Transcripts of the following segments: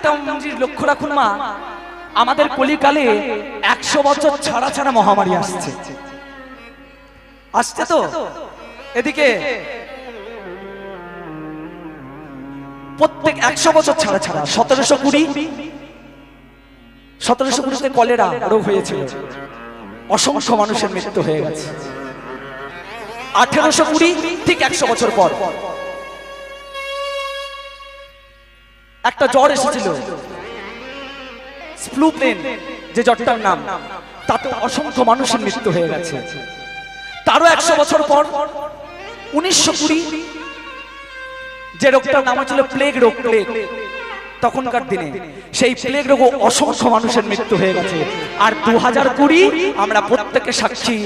একটা জিনিস লক্ষ্য রাখুন মা, আমাদের কলিকালে 100 বছর ছাড়া ছাড়া মহামারী আসছে, আসছে তো। এদিকে প্রত্যেক 100 বছর ছাড়া ছাড়া 1720 কলেরা রোগ হয়েছিল, অসংখ্য মানুষের মৃত্যু হয়ে গেছে। 1820 ঠিক 100 বছর পর একটা জ্বর এসেছিল, ফ্লু প্লেন যে জ্বরটার নাম, তাতে অসংখ্য মানুষের মৃত্যু হয়ে গেছে। তারও 100 বছর পর 1920 যে রোগটার নাম হচ্ছিল প্লেগ রোগ, প্লেগ, তখনকার দিনে সেই প্লেগ রোগ অসংখ্য মানুষের মৃত্যু হয়ে গেছে। আর 2020 আমরা প্রত্যেকে সাক্ষী,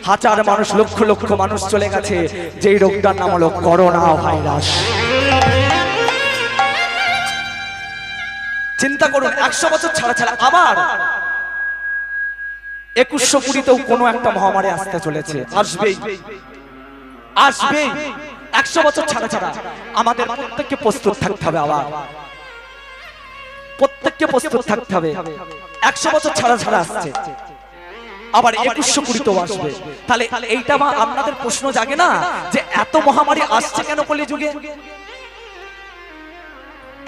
হাজার মানুষ, লক্ষ লক্ষ মানুষ চলে গেছে, যেই রোগটার নাম হলো করোনা ভাইরাস। চিন্তা করুন, 100 বছর ছাড়া ছাড়া আবার 2120তেও কোনো একটা মহামারী আসতে চলেছে, আসবেই আসবেই। 100 বছর ছাড়া ছাড়া আমাদের প্রত্যেককে প্রস্তুত থাকতে হবে, আবার প্রত্যেককে প্রস্তুত থাকতে হবে। 100 বছর ছাড়া ছাড়া আসছে, আবার 2120তেও আসবে। তাহলে এইটা মা আপনাদের প্রশ্ন জাগে না যে এত মহামারী আসছে কেন কলিযুগে,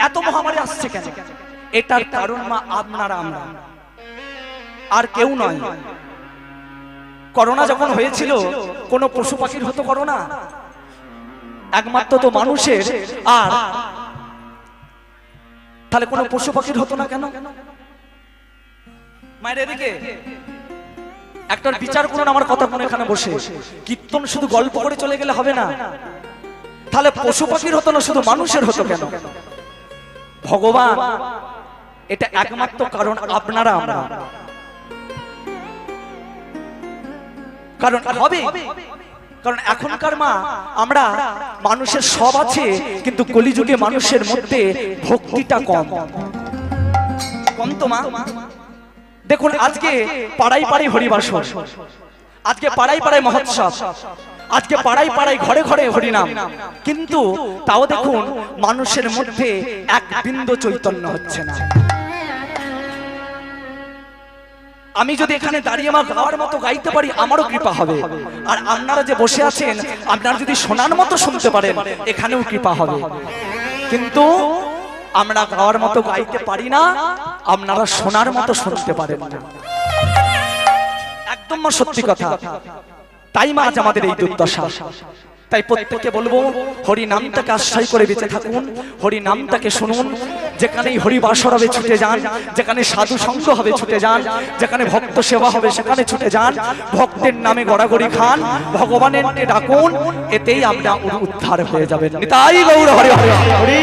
এত মহামারী আসছে কেন? এটার কারণ মা আপনারা, আমরা, আর কেউ নয়। করোনা যখন হয়েছিল কোনো পশু পাখির হতো করোনা? একমাত্র তো মানুষের। আর তাহলে কোনো পশু পাখির হতো না কেন? মায়ের এদিকে একটার বিচার করুন, আমার কথা শুনে এখানে বসে। কীর্তন শুধু গল্প করে চলে গেলে হবে না। তাহলে পশু পাখির হতো না, শুধু মানুষের হতো কেন? ভগবান, এটা একমাত্র কারণ আপনারা, আমরা। কারণ হবে, কারণ এখনকার মা আমরা মানুষের সব আছে, কিন্তু কলিযুগে মানুষের মধ্যে ভক্তিটা কম কম তো মা। দেখুন আজকে পাড়ায় পাড়ায় হরিবাসর, আজকে পাড়ায় পাড়ায় মহোৎসব, আজকে পাড়ায় পাড়ায় ঘরে ঘরে হরিনাম, কিন্তু তাও দেখুন মানুষের মধ্যে এক বিন্দু চৈতন্য হচ্ছে না। আমি যদি এখানে দাঁড়িয়ে আমার গাওয়ার মতো গাইতে পারি, আমারও কৃপা হবে। আর আপনারা যে বসে আছেন, আপনারা যদি শোনার মতো শুনতে পারেন, এখানেও কৃপা হবে। কিন্তু আমরা গাওয়ার মতো গাইতে পারি না, আপনারা শোনার মতো শুনতে পারেন না। একদম সত্যি কথা। তাই মা আজ আমাদের এই দুর্দশা। তাই প্রত্যেককে বলবো, হরি নামটাকে আশ্রয় করে বেঁচে থাকুন, হরি নামটাকে শুনুন। যেখানেই হরিবাসর হবে ছুটে যান, যেখানে সাধু সঙ্গ হবে ছুটে যান, যেখানে ভক্ত সেবা হবে সেখানে ছুটে যান। ভক্তের নামে গড়াগড়ি খান, ভগবানের ডাকুন, এতেই আপনি উদ্ধার হয়ে যাবেন। নিতাই গৌর হরি হরি হরি।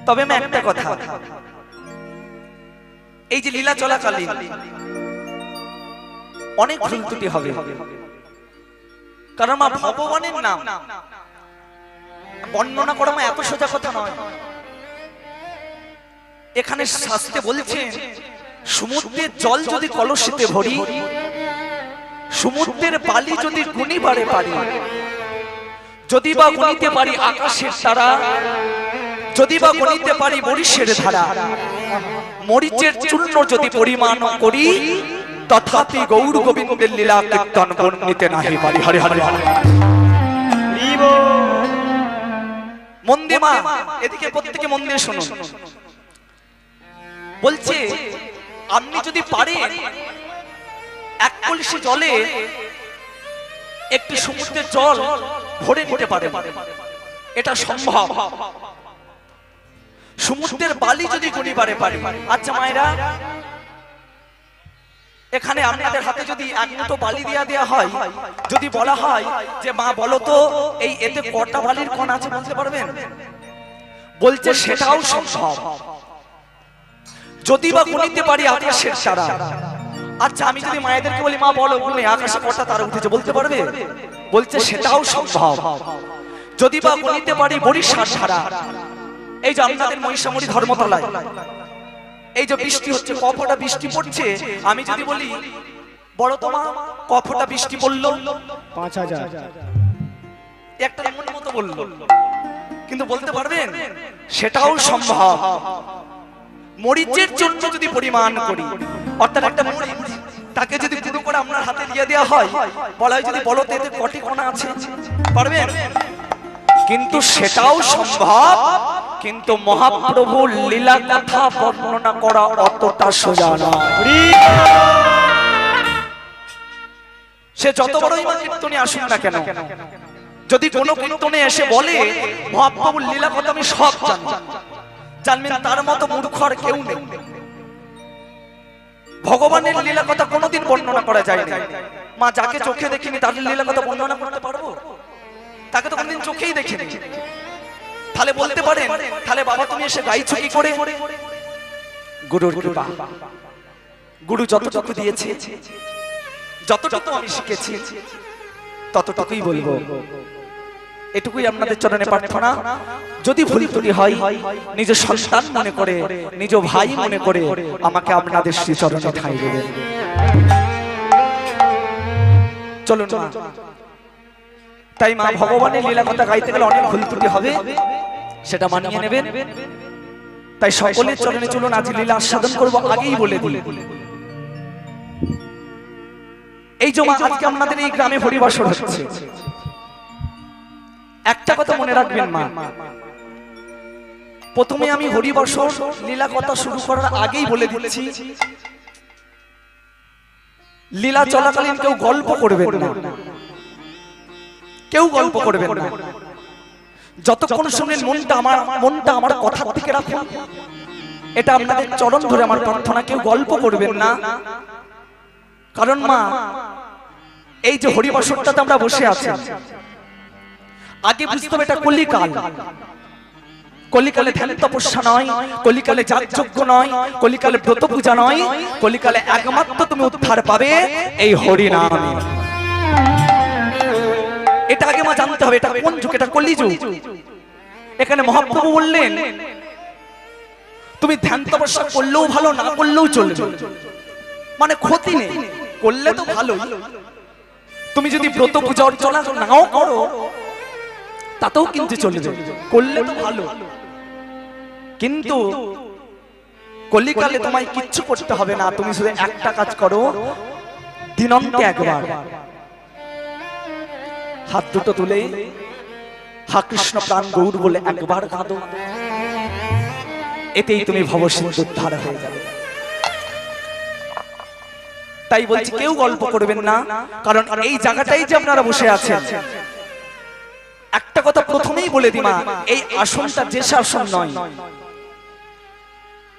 তবে আমি একটা কথা, এই যে লীলা চলাকালীন অনেক ভুল ত্রুটি হবে, কারণ মা ভগবানের নাম বর্ণনা করা মা এত সোজা কথা নয়। এখানে শাস্ত্রে বলছেন, সমুদ্রের জল যদি কলসিতে ভরি, সমুদ্রের বালি যদি গুণিবারে পারি, যদি বা গুনিতে পারি আকাশের তারা, যদি বা গণিতে পারি মরিচের ধারা, মরিচের চূর্ণ যদি পরিমাণ করি, তথাপি গৌর গোবিন্দের লীলা কীর্তন বর্ণিতে নাহি পারি। হরি হরি হরি। মন্দির মা এদিকে প্রত্যেকে মন্দির শুনুন। বলছে আপনি যদি পারেন এক কলসি জলে একটি সমুদ্রের জল ভরে নিতে পারেন, এটা সম্ভব। সমুদ্রের বালি যদি গুণিবারে পারি। আচ্ছা মায়েরা, এখানে আপনাদের হাতে যদি এক মুঠো বালি দেয়া হয়, যদি বলা হয় যে মা বলো তো এই এতে কটা বালির কণ আছে বলতে পারবেন? বলছে সেটাও সম্ভব, যদি বা গুনিতে পারি আকাশের তারা। আচ্ছা আমি যদি মায়েদেরকে বলি মা বলো গুনে আকাশে কটা তারা উঠেছে, বলতে পারবে? বলছে সেটাও সম্ভব, যদি বা গুনিতে পারি বরিশার ধারা। এই যে আপনাদের মহিষামুড়ি ধর্মতলায় এই যে বৃষ্টি হচ্ছে, কফটা বৃষ্টি পড়ছে, আমি যদি বলি বড় তোমা কফটা বৃষ্টি পড়লো 5000, একটা মন মতো বললো, কিন্তু বলতে পারবেন সেটাও সম্ভব। মরিচের জন্য যদি পরিমাণ করি, অর্থাৎ একটা মরিচ তাকে যদি গুঁড়ো করে আপনার হাতে দিয়ে দেওয়া হয়, বলা হয় যদি বলো এতে কটি কণা আছে, পারবেন? কিন্তু সেটাও সম্ভব, কিন্তু মহাপ্রভুর লীলা কথা বর্ণনা করা অতটা সোজা নয়। সে যত বড়ই কীর্তনে আসুন না কেন, যদি কোনো কীর্তনে এসে বলে মহাপ্রভুর লীলা কথা আমি সব জানি, জানবেন তার মতো মূর্খ আর কেউ নেই। ভগবানের লীলা কথা কোনোদিন বর্ণনা করা যায় না। মা যাকে চোখে দেখিনি তার লীলা কথা বর্ণনা করতে পারবো? তাকে তো কোনদিন চোখেই দেখিনি। তাহলে বলতে পারেন, তাহলে বাবা তুমি এসে গাইছো কি করে? গুরুর কৃপা। গুরু যতটুকু দিয়েছে, যতটুকু আমি শিখেছি ততটুকুই বলবো। এটুকুই আপনাদের চরণে প্রার্থনা। যদি ভুল ত্রুটি হয় নিজ সন্তান মনে করে, নিজ ভাই মনে করে আমাকে আপনাদের শ্রী চরণে ঠাঁই দেবেন। চলুন মা। তাই মা ভগবানের লীলা কথা গাইতে গেলে অনেক ভুল ত্রুটি হবে, সেটা মানিয়ে নেবেন। তাই সকলের চরণে চলুন, আজ লীলা আস্বাদন করবো। আগেই বলে দিই, এই যে মা আজকে আপনাদের এই গ্রামে হরিবাসর হচ্ছে, একটা কথা মনে রাখবেন মা, প্রথমে আমি হরিবাসর লীলা কথা শুরু করার আগেই বলে দিচ্ছি, লীলা চলাকালীন কেউ গল্প করবেন না, কেউ গল্প করবেন না। যতক্ষণ শুনলেন মনটা আমার কথা থেকে রাখুন, এটা আপনাদের চরণ ধরে আমার প্রার্থনা। কেউ গল্প করবেন না, কারণ মা এই যে হরিবাসরটাতে আমরা বসে আছি, আগে বুঝতে হবে এটা কলিকাল। কলিকালে ধ্যান তপস্যা নয়, কলিকালে যাগযজ্ঞ নয়, কলিকালে ব্রত পূজা নয়, কলিকালে একমাত্র তুমি উদ্ধার পাবে এই হরি নামে। এটা আগে মা জানতে হবে, এটা কোন যুগ? এটা কলিযুগ। এখানে মহাপ্রভু বললেন তুমি ধ্যান তপস্যা করলেও ভালো, না করলেও চলবে, মানে ক্ষতি নেই, করলে তো ভালো। তুমি যদি ব্রত পূজা অর্চনা নাও করো তাতেও কিন্তু চলবে, করলে তো ভালো। কিন্তু কলিকালে তোমায় কিচ্ছু করতে হবে না, তুমি শুধু একটা কাজ করো, দিনন্তে একবার হাত দুটো তুলে হা কৃষ্ণ প্রাণ গৌর বলে একবার কাঁদো, এতেই তুমি ভবসিন্ধু উদ্ধার হয়ে যাবে। তাই বলছি কেউ গল্প করবেন না, কারণ এই জায়গাটাই যে আপনারা বসে আছেন, একটা কথা প্রথমেই বলে দিমা, এই আসনটা যে আসন নয়,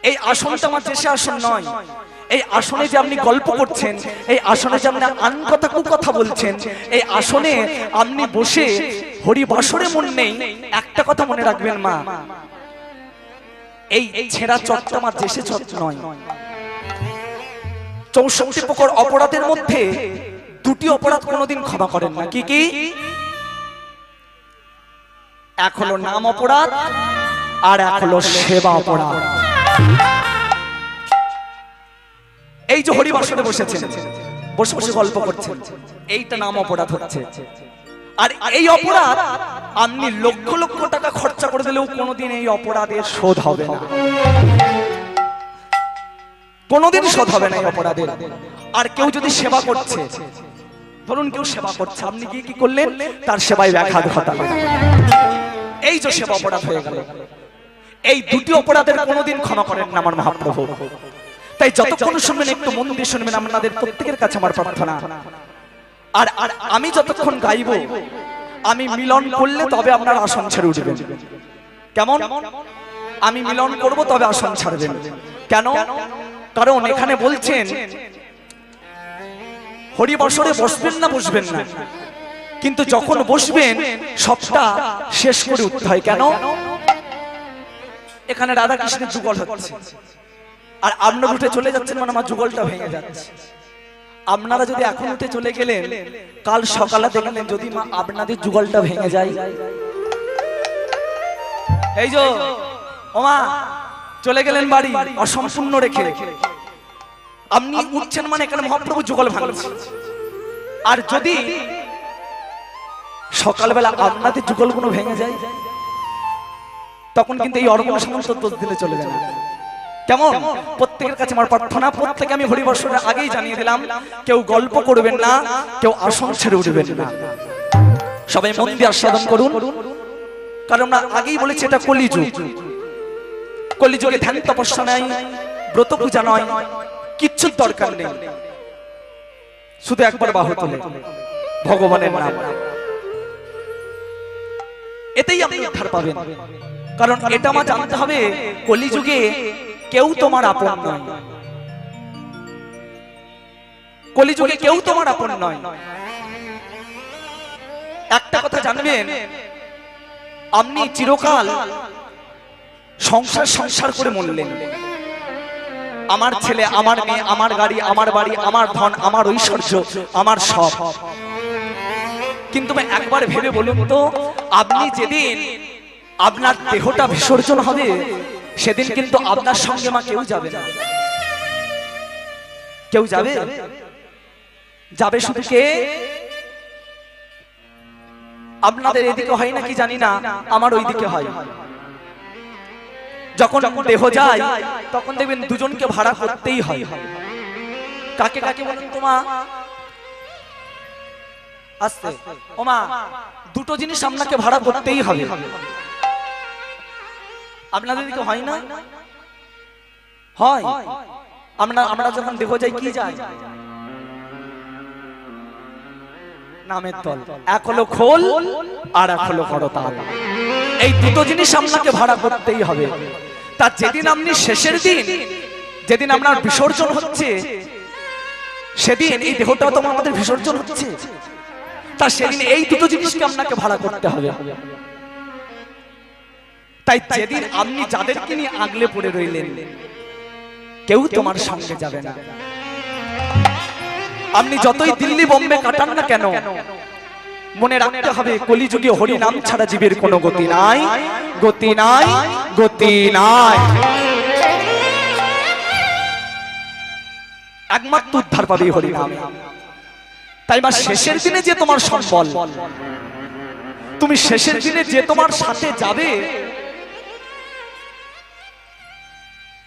এই আসনটা আমার যে আসন নয়। এই আসনে যে আপনি গল্প করছেন, এই আসনে যে আপনি আন কথা কু কথা বলছেন, এই আসনে আপনি বসে হরিবাসরে মন নেই, একটা কথা মনে রাখবেন মা, এই ছেঁড়া চটটা আমার দেশে চট নয়। 64 প্রকার অপরাধের মধ্যে দুটি অপরাধ কোনোদিন ক্ষমা করেন না। কি কি? এক হলো নাম অপরাধ, আর এক হলো সেবা অপরাধ। এই যে হরিবাসরে বসেছেন, বসে বসে গল্প করছেন, এইটা নাম অপরাধ হচ্ছে। আর এই অপরাধ আপনি লক্ষ লক্ষ টাকা খরচা করে দিলেও কোনোদিন এই অপরাধের শোধ হবে না, কোনোদিন শোধ হবে না এই অপরাধের। আর কেউ যদি সেবা করছে, ধরুন কেউ সেবা করছে, আপনি গিয়ে কি করলেন? তার সেবায় ব্যাঘাত ঘটালেন, এই যে সেবা অপরাধ হয়ে গেল। এই দুটি অপরাধের কোনোদিন ক্ষমা করেন না আমার মহাপ্রভু। তাই যতক্ষণ শুনবেন একটু মন দিয়ে শুনবেন, আপনাদের প্রত্যেকের কাছে আমার প্রার্থনা। আর আমি যতক্ষণ গাইব, আমি মিলন করলে তবে আপনার আসন ছেড়ে উঠবেন। কেমন? আমি মিলন করব তবে আসন ছাড়বেন। কেন? কারণ এখানে বলছেন হরিবাসরে বসবেন না, বসবেন না, কিন্তু যখন বসবেন সবটা শেষ করে উঠতে হয়। কেন? এখানে রাধা কৃষ্ণের যুগল হচ্ছে, আর আপনারা উঠে চলে যাচ্ছেন, মানে আমার যুগলটা ভেঙে যাচ্ছে। আপনারা যদি এখন উঠে চলে গেলেন, কাল সকালে দেখলেন যদি মা আপনাদের যুগলটা ভেঙে যায়, এই যে ওমা চলে গেলেন বাড়ি অসম্পূর্ণ রেখে, আপনি উঠছেন মানে এখানে মহাপ্রভু যুগল ভাঙছে। আর যদি সকালবেলা আপনাদের যুগলগুলো ভেঙে যায়, তখন কিন্তু এই অর্গণ সমস্ত দোষ দিলে চলে যায় না। কেমন? প্রত্যেকের কাছে আমার প্রার্থনা, প্রত্যেকে আমি হরিবর্ষণের আগেই জানিয়ে দিলাম, কেউ গল্প করবেন না, কেউ আসন ছেড়ে উঠবেন না, সবাই মন দিয়ে আস্বাদন করুন। কারণ আমরা আগেই বলেছি এটা কলিযুগ। কলিযুগে ধ্যান তপস্যা নাই, ব্রত পূজা নয়, কিচ্ছু দরকার নেই, শুধু একবার বাহু তোলে ভগবানের নাম, এতেই আপনি উদ্ধার পাবেন। কারণ এটা আমার জানতে হবে, কলিযুগে কেউ তোমার আপন নয়, কলিযুগে কেউ তোমার আপন নয়। একটা কথা জানবেন, আপনি চিরকাল সংসার সংসার করে মরলেন, আমার ছেলে, আমার মেয়ে, আমার গাড়ি, আমার বাড়ি, আমার ধন, আমার ঐশ্বর্য, আমার সব। কিন্তু একবার ভেবে বলুন তো, আপনি যেদিন আপনার দেহটা বিসর্জন হবে, সেদিন কিন্তু আপনার সঙ্গে মা কেউ যাবে না। কেউ যাবে? যাবে শুধু কে? আপনাদের এদিকে হয় নাকি জানি না, আমার ওইদিকে হয়। যখন দেহ যায় তখন দেখবেন দুজনকে ভাড়া করতেই হয়। কাকে কাকে বলুন তো মা? আস্তে ও মা, দুটো জিনিস আপনাকে ভাড়া করতেই হবে। আপনাদের দিকে হয় না? হয়। আমরা যখন দেহ যাই কি যাই? নামের তল। এক হলো খোল আর এক হলো করতাল। এই দুটো জিনিস আপনাকে ভাড়া করতেই হবে। তা যেদিন আপনি শেষের দিন, যেদিন আপনার বিসর্জন হচ্ছে, সেদিন এই দেহটাও তো আমাদের বিসর্জন হচ্ছে, তা সেদিন এই দুটো জিনিসকে আপনাকে ভাড়া করতে হবে। তাই যেদিন আপনি যাদেরকে নিয়ে আগলে পড়ে রইলেন, কেউ তোমার সঙ্গে যাবে না। আপনি যতই দিল্লি বোম্বে কাটান না কেন, মনে রাখতে হবে, কলিযুগে হরি নাম ছাড়া জীবের কোনো গতি নাই, গতি নাই, গতি নাই। একমাত্র উদ্ধার পাবে হরি নামে। তাই মা, শেষের দিনে যে তোমার সম্বল, তুমি শেষের দিনে যে তোমার সাথে যাবে,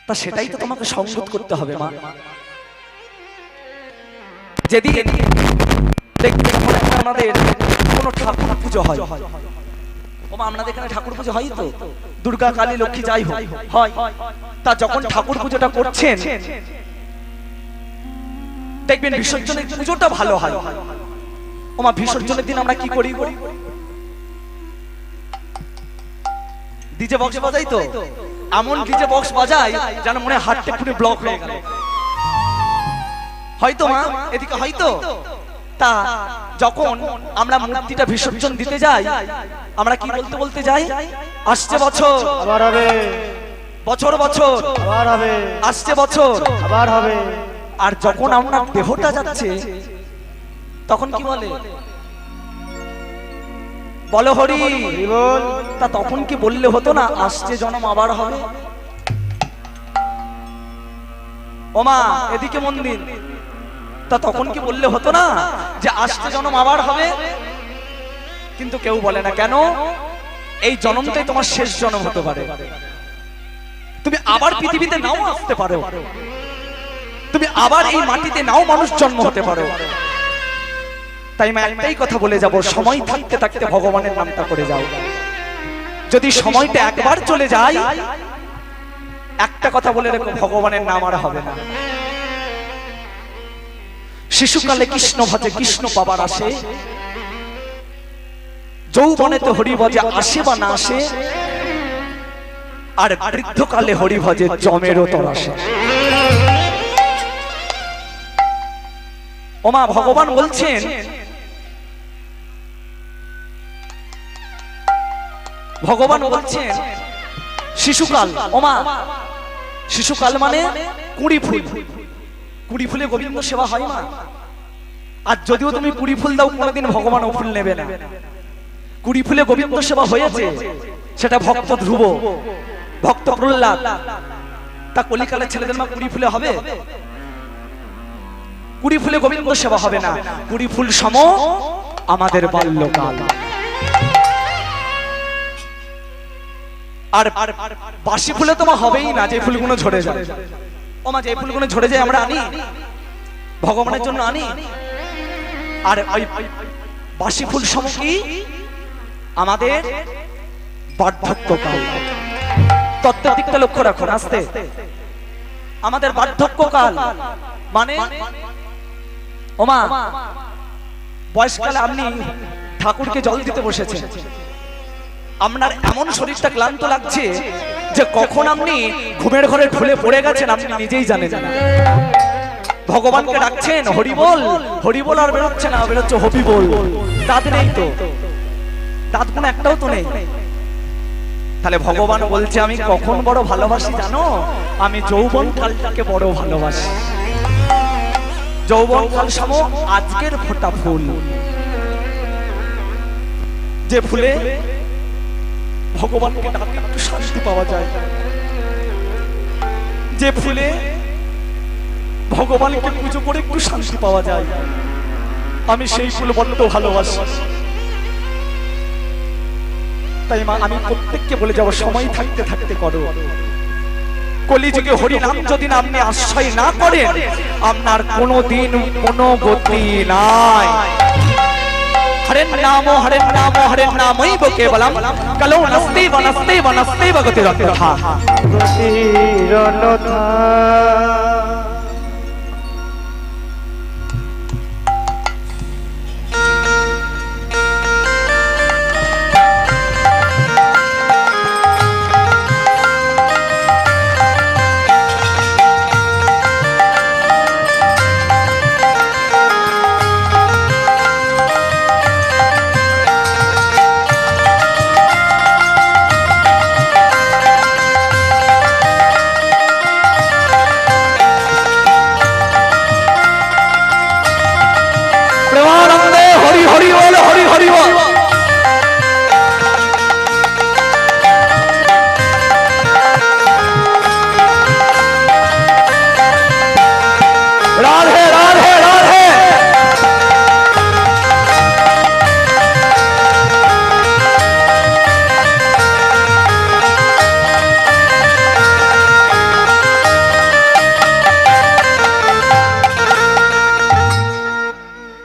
তা সেটাই তো তোমাকে সংযত করতে হবে মা। যেদিন আমাদের কোনো ঠাকুর পুজো হয়, আপনাদের এখানে ঠাকুর পুজো হয় তো, দুর্গা, কালী, লক্ষ্মী যাই হয়, তা যখন ঠাকুর পুজোটা করছেন, দেখবেন বিসর্জনের পুজোটা ভালো হয়। ওমা, বিসর্জনের দিন আমরা কি করি? ডিজে বক্স বাজাই তো, এমন ডিজে বক্স বাজাই যেন মনে হয় হাতটা পুরো ব্লক হয়ে গেল। হয়তো মা এদিকে হয়তো। তা যখন আমরা মূর্তিটা বিসর্জন দিতে যাই, আমরা কি বলতে বলতে যাই? আসছে বছর আবার হবে, বছর বছর আবার হবে, আসছে বছর আবার হবে। আর যখন আমরা দেহটা যাচ্ছে, তখন কি বলে? বলো হরি বল। তা তখন কি বললে হতো না, আসছে জন্ম আবার হবে? ওমা এদিকে মন দিন। তা তখন কি বললে হতো না যে আসছে জন্ম আবার হবে? কিন্তু কেউ বলে না। কেন? এই জন্মটাই তোমার শেষ জন্ম হতে পারে। তুমি আবার পৃথিবীতে নাও আসতে পারো, তুমি আবার এই মাটিতে নাও মানুষ জন্ম হতে পারো। তাই আমি একটাই কথা বলে যাব, সময় থাকতে থাকতে ভগবানের নামটা করে যাও। যদি সময়টা একবার চলে যায়, একটা কথা বলে রেখো, ভগবানের নাম আর হবে না। শিশুকালে কৃষ্ণ ভজে কৃষ্ণ পাবার আসে, যৌবনেতে হরি ভজে আসে বা না আসে, আর বৃদ্ধকালে হরি ভজে জমেরও তর আসে। ওমা ভগবান বলছেন, ভগবান বলছেন শিশুকাল। ওমা শিশুকাল মানে কুড়ি ফুল, কুড়ি ফুলে গোবিন্দ সেবা হয় না। আর যদিও তুমি কুড়ি ফুল দাও, কোনোদিন ভগবান ও ফুল নেবে না। কুড়ি ফুলে গোবিন্দ সেবা হয়েছে, সেটা ভক্ত ধ্রুব, ভক্ত প্রহ্লাদ। তা কলিকালের ছেলেদের মা কুড়ি ফুলে হবে? কুড়ি ফুলে গোবিন্দ সেবা হবে না। কুড়ি ফুল সম আমাদের বাল্যকাল। আর বাসি ফুলে তোমার হবেই না যে ফুলগুলো ঝরে যায়। ও মা, যে ফুলগুলো ঝরে যায় আমরা আনি ভগবানের জন্য আনি, আর ওই বাসি ফুল সম কি আমাদের বার্ধক্যকাল। তত্ত্বের দিকটা লক্ষ্য রাখুন আস্তে। আমাদের বার্ধক্যকাল মানে ওমা বয়সকালে আপনি ঠাকুরকে জল দিতে বসেছেন, আপনার এমন শরীরটা ক্লান্ত লাগছে যে কখন আপনি ঘুমের ঘরে ঢুলে পড়ে গেছেন আপনি নিজেই জানেন না। ভগবানকে ডাকছেন হরিবোল হরিবোল, আর বেরোচ্ছে না, বেরোচ্ছে হবিবোল। দাঁত নেই তো, দাঁত কোনো একটাও তো নেই। তাহলে ভগবান বলছে আমি কখন বড় ভালোবাসি জানো? আমি যৌবন কালটাকে বড় ভালোবাসি। যৌবন কাল সম আজকের ফোটা ফুল, যে ফুলে ভগবানকে ডাকলে একটু শান্তি পাওয়া যায়, যে ফুলে ভগবানকে পুজো করে একটু শান্তি পাওয়া যায়, আমি সেই ফুল বড্ড ভালোবাসি। তাই মা আমি প্রত্যেককে বলে যাব সময় থাকতে থাকতে করো। কলিযুগে হরিনাম যদি না আপনি আশ্রয় না করেন আপনার কোনোদিন কোনো গতি নাই। হরেন নাম হরেন নাম হরেন নামই কেবলম কলো নস্তে বনস্তে বনস্তে গতিরথা গতিরথা।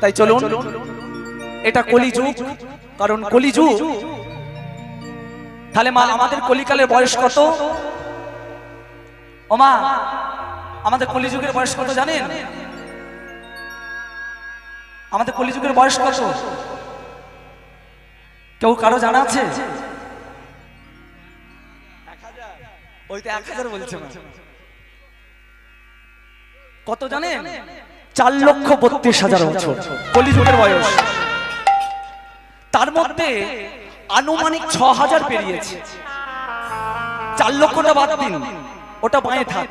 তাই চলুন, এটা কলিযুগ, কারণ কলিযুগ। তাহলে মা আমাদের কলিকালের বয়স কত? ও মা, আমাদের কলিযুগের বয়স কত জানেন? আমাদের কলিযুগের বয়স কত কেউ কারো জানা আছে? ওই তো 1000 বলছে। কত জানেন? 4,32,000 বছর কলিযুগের বয়স। তার মধ্যে আনুমানিক 6,000 পেরিয়েছে। 4 লক্ষটা বাদ দিন, ওটা বাঁয়ে থাক।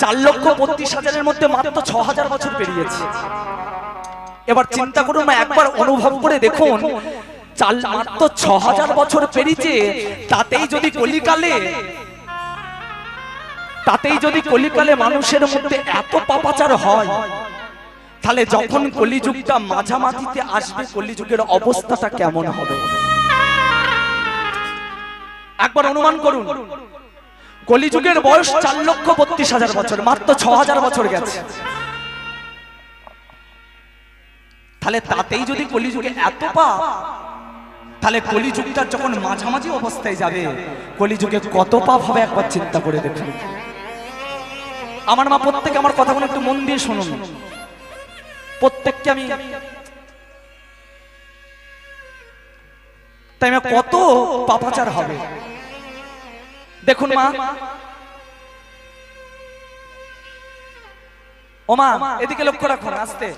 4,32,000-এর মধ্যে মাত্র 6,000 বছর পেরিয়েছে। এবার চিন্তা করুন, একবার অনুভব করে দেখুন, মাত্র 6,000 বছর পেরিয়েছে। তাতেই যদি কলিকালে মানুষের মধ্যে এত পাপাচার হয়, তাহলে যখন কলিযুগটা মাঝামাঝিতে আসবে কলিযুগের অবস্থাটা কেমন হবে একবার অনুমান করুন। কলিযুগের বয়স 4,32,000 বছর, মাত্র 6,000 বছর গেছে। তাহলে তাতেই যদি কলিযুগে এত পাপ, তাহলে কলিযুগটা যখন মাঝামাঝি অবস্থায় যাবে কলিযুগে কত পাপ হবে একবার চিন্তা করে দেখুন। আমার মা প্রত্যেকে আমার কথাগুলো একটু মন দিয়ে শুনুন। প্রত্যেককে আমি তাই কত পাপাচার হবে দেখুন মা। ও মা, এদিকে লক্ষ্য রাখুন আস্তে।